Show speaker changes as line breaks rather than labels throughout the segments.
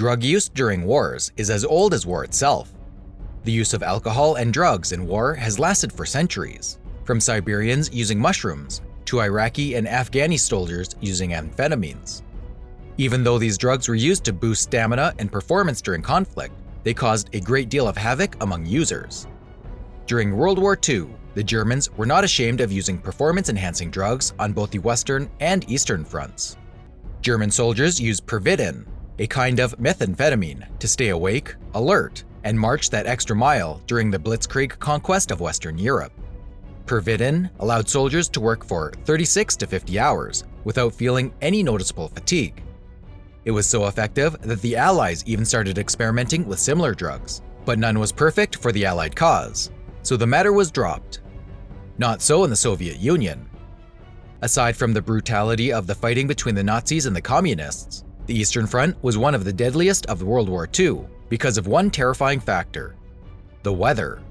Drug use during wars is as old as war itself. The use of alcohol and drugs in war has lasted for centuries, from Siberians using mushrooms to Iraqi and Afghani soldiers using amphetamines. Even though these drugs were used to boost stamina and performance during conflict, they caused a great deal of havoc among users. During World War II, the Germans were not ashamed of using performance-enhancing drugs on both the Western and Eastern fronts. German soldiers used Pervitin, a kind of methamphetamine, to stay awake, alert, and march that extra mile during the blitzkrieg conquest of Western Europe. Pervitin allowed soldiers to work for 36 to 50 hours without feeling any noticeable fatigue. It was so effective that the Allies even started experimenting with similar drugs, but none was perfect for the Allied cause, so the matter was dropped. Not so in the Soviet Union. Aside from the brutality of the fighting between the Nazis and the Communists, the Eastern Front was one of the deadliest of World War II because of one terrifying factor: the weather.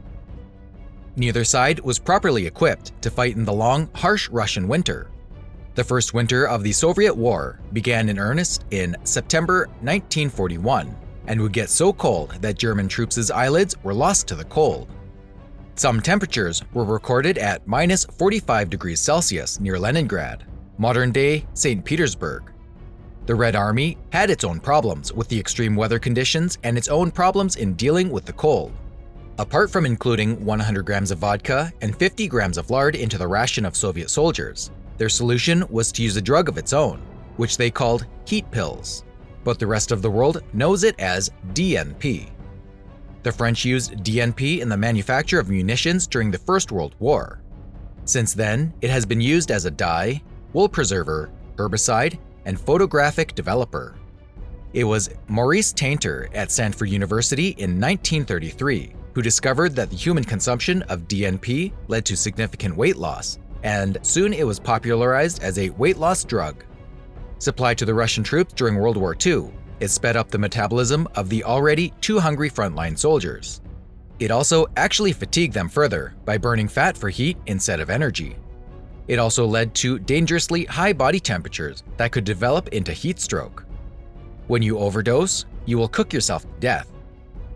Neither side was properly equipped to fight in the long, harsh Russian winter. The first winter of the Soviet War began in earnest in September 1941 and would get so cold that German troops' eyelids were lost to the cold. Some temperatures were recorded at minus 45 degrees Celsius near Leningrad, modern-day St. Petersburg. The Red Army had its own problems with the extreme weather conditions and its own problems in dealing with the cold. Apart from including 100 grams of vodka and 50 grams of lard into the ration of Soviet soldiers, their solution was to use a drug of its own, which they called heat pills, but the rest of the world knows it as DNP. The French used DNP in the manufacture of munitions during the First World War. Since then, it has been used as a dye, wool preserver, herbicide, and photographic developer. It was Maurice Tainter at Stanford University in 1933 who discovered that the human consumption of DNP led to significant weight loss, and soon it was popularized as a weight loss drug. Supplied to the Russian troops during World War II, it sped up the metabolism of the already too hungry frontline soldiers. It also actually fatigued them further by burning fat for heat instead of energy. It also led to dangerously high body temperatures that could develop into heat stroke. When you overdose, you will cook yourself to death.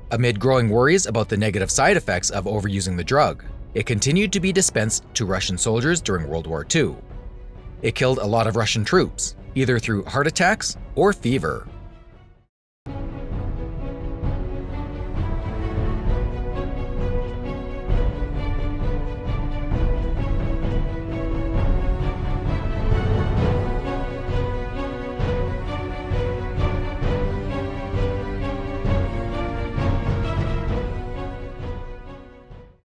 Amid growing worries about the negative side effects of overusing the drug, it continued to be dispensed to Russian soldiers during World War II. It killed a lot of Russian troops, either through heart attacks or fever.